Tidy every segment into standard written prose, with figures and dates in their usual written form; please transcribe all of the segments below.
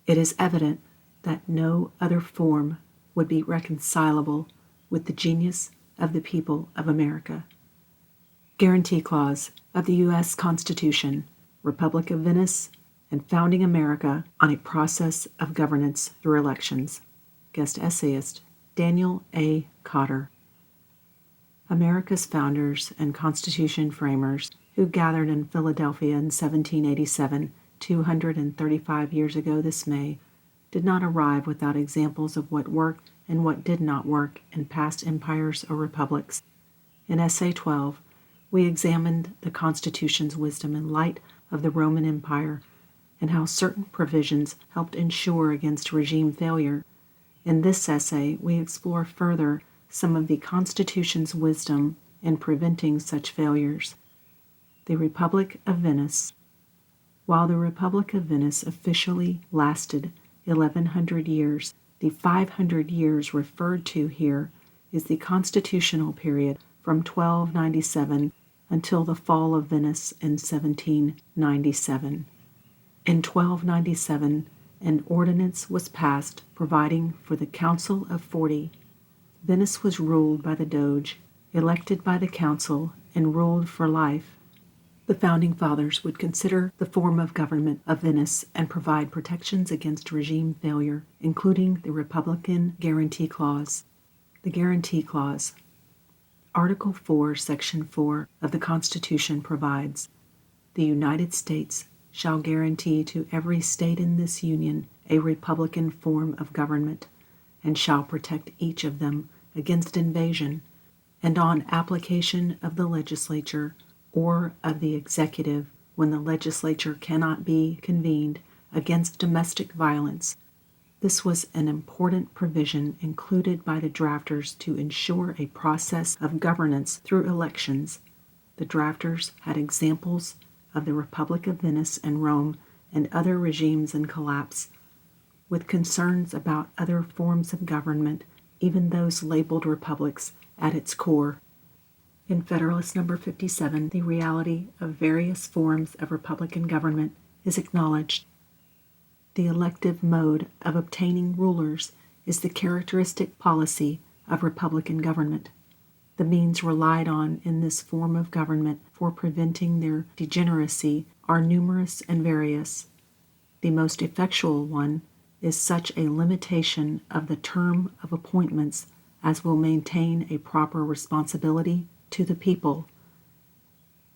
It is evident that no other form would be reconcilable with the genius of the people of America. Guarantee Clause of the U.S. Constitution, Republic of Venice, and founding America on a process of governance through elections. Guest essayist, Daniel A. Cotter. America's founders and Constitution framers, who gathered in Philadelphia in 1787, 235 years ago this May, did not arrive without examples of what worked and what did not work in past empires or republics. In Essay 12, we examined the Constitution's wisdom in light of the Roman Empire and how certain provisions helped ensure against regime failure. In this essay, we explore further some of the Constitution's wisdom in preventing such failures. The Republic of Venice. While the Republic of Venice officially lasted 1100 years, the 500 years referred to here is the constitutional period from 1297 until the fall of Venice in 1797. In 1297, an ordinance was passed providing for the Council of 40. Venice was ruled by the Doge, elected by the Council, and ruled for life. The Founding Fathers would consider the form of government of Venice and provide protections against regime failure, including the Republican Guarantee Clause. The Guarantee Clause. Article 4, Section 4 of the Constitution provides, "The United States shall guarantee to every state in this Union a republican form of government, and shall protect each of them against invasion, and on application of the legislature or of the executive, when the legislature cannot be convened, against domestic violence." This was an important provision included by the drafters to ensure a process of governance through elections. The drafters had examples of the Republic of Venice and Rome and other regimes in collapse, with concerns about other forms of government, even those labeled republics, at its core. In Federalist number 57, the reality of various forms of Republican government is acknowledged. The elective mode of obtaining rulers is the characteristic policy of Republican government. The means relied on in this form of government for preventing their degeneracy are numerous and various. The most effectual one is such a limitation of the term of appointments as will maintain a proper responsibility to the people.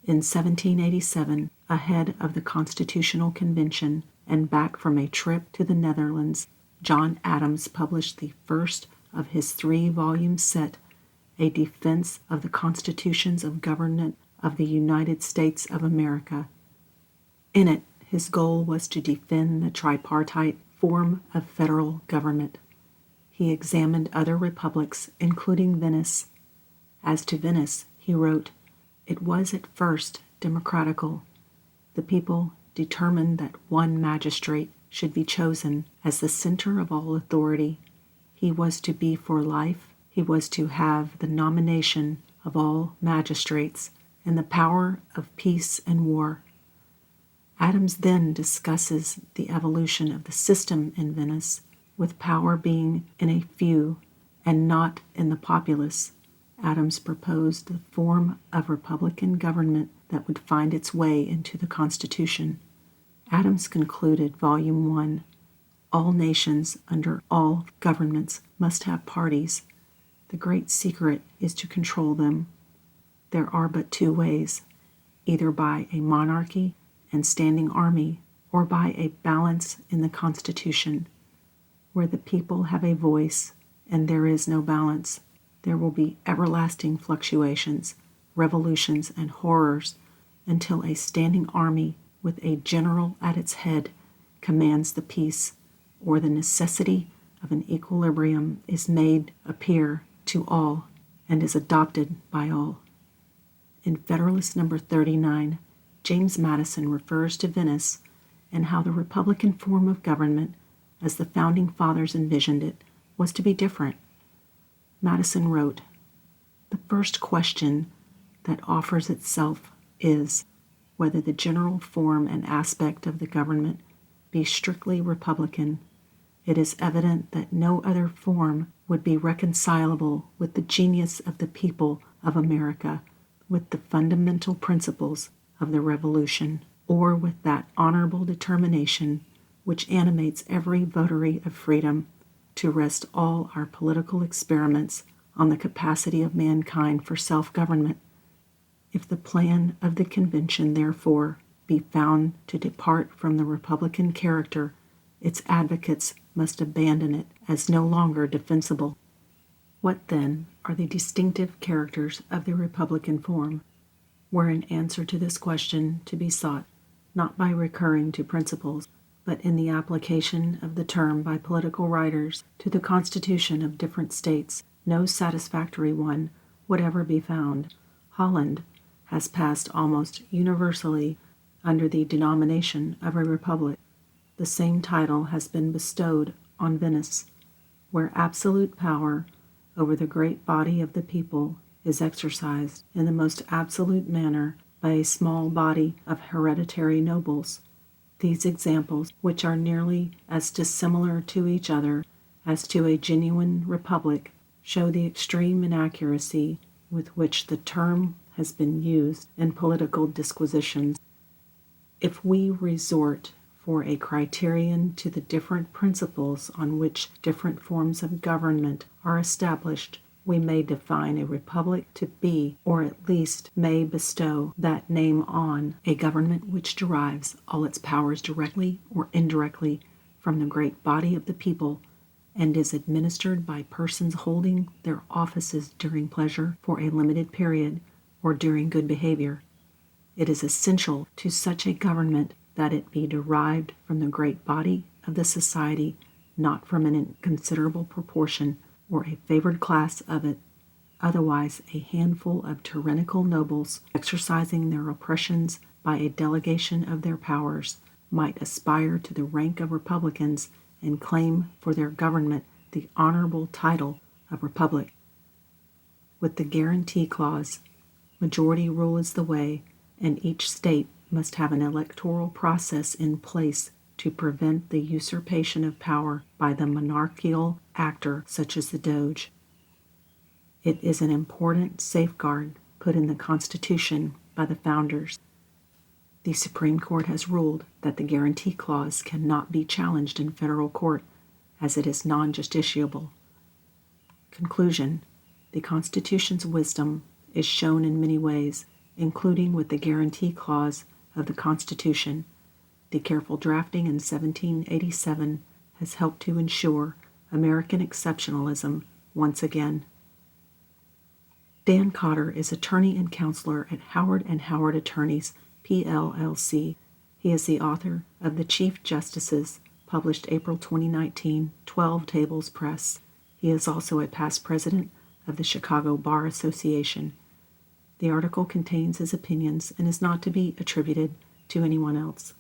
In 1787, ahead of the Constitutional Convention and back from a trip to the Netherlands, John Adams published the first of his 3-volume set, A Defense of the Constitutions of Government of the United States of America. In it, his goal was to defend the tripartite form of federal government. He examined other republics, including Venice. As to Venice, he wrote, "It was at first democratical. The people determined that one magistrate should be chosen as the center of all authority. He was to be for life. He was to have the nomination of all magistrates and the power of peace and war." Adams then discusses the evolution of the system in Venice, with power being in a few and not in the populace. Adams proposed the form of Republican government that would find its way into the Constitution. Adams concluded Volume 1, "All nations under all governments must have parties. The great secret is to control them. There are but 2 ways, either by a monarchy and standing army, or by a balance in the Constitution. Where the people have a voice and there is no balance, there will be everlasting fluctuations, revolutions, and horrors until a standing army with a general at its head commands the peace, or the necessity of an equilibrium is made appear to all and is adopted by all." In Federalist number 39, James Madison refers to Venice and how the Republican form of government, as the Founding Fathers envisioned it, was to be different. Madison wrote, "The first question that offers itself is, whether the general form and aspect of the government be strictly Republican, it is evident that no other form would be reconcilable with the genius of the people of America, with the fundamental principles of the Revolution, or with that honorable determination which animates every votary of freedom to rest all our political experiments on the capacity of mankind for self-government. If the plan of the convention, therefore, be found to depart from the Republican character, its advocates must abandon it as no longer defensible. What, then, are the distinctive characters of the Republican form? Were an answer to this question to be sought, not by recurring to principles, but in the application of the term by political writers to the constitution of different states, no satisfactory one would ever be found. Holland has passed almost universally under the denomination of a republic. The same title has been bestowed on Venice, where absolute power over the great body of the people is exercised in the most absolute manner by a small body of hereditary nobles. These examples, which are nearly as dissimilar to each other as to a genuine republic, show the extreme inaccuracy with which the term has been used in political disquisitions. If we resort for a criterion to the different principles on which different forms of government are established, we may define a republic to be, or at least may bestow that name on, a government which derives all its powers directly or indirectly from the great body of the people, and is administered by persons holding their offices during pleasure for a limited period or during good behavior. It is essential to such a government that it be derived from the great body of the society, not from an inconsiderable proportion or a favored class of it. Otherwise, a handful of tyrannical nobles, exercising their oppressions by a delegation of their powers, might aspire to the rank of republicans and claim for their government the honorable title of republic. With the guarantee clause, majority rule is the way, and each state must have an electoral process in place to prevent the usurpation of power by the monarchical actor such as the Doge. It is an important safeguard put in the Constitution by the founders. The Supreme Court has ruled that the guarantee clause cannot be challenged in federal court, as it is non-justiciable. Conclusion: the Constitution's wisdom is shown in many ways, including with the guarantee clause of the Constitution. The careful drafting in 1787 has helped to ensure American exceptionalism once again. Dan Cotter is attorney and counselor at Howard & Howard Attorneys, PLLC. He is the author of The Chief Justices, published April 2019, 12 Tables Press. He is also a past president of the Chicago Bar Association. The article contains his opinions and is not to be attributed to anyone else.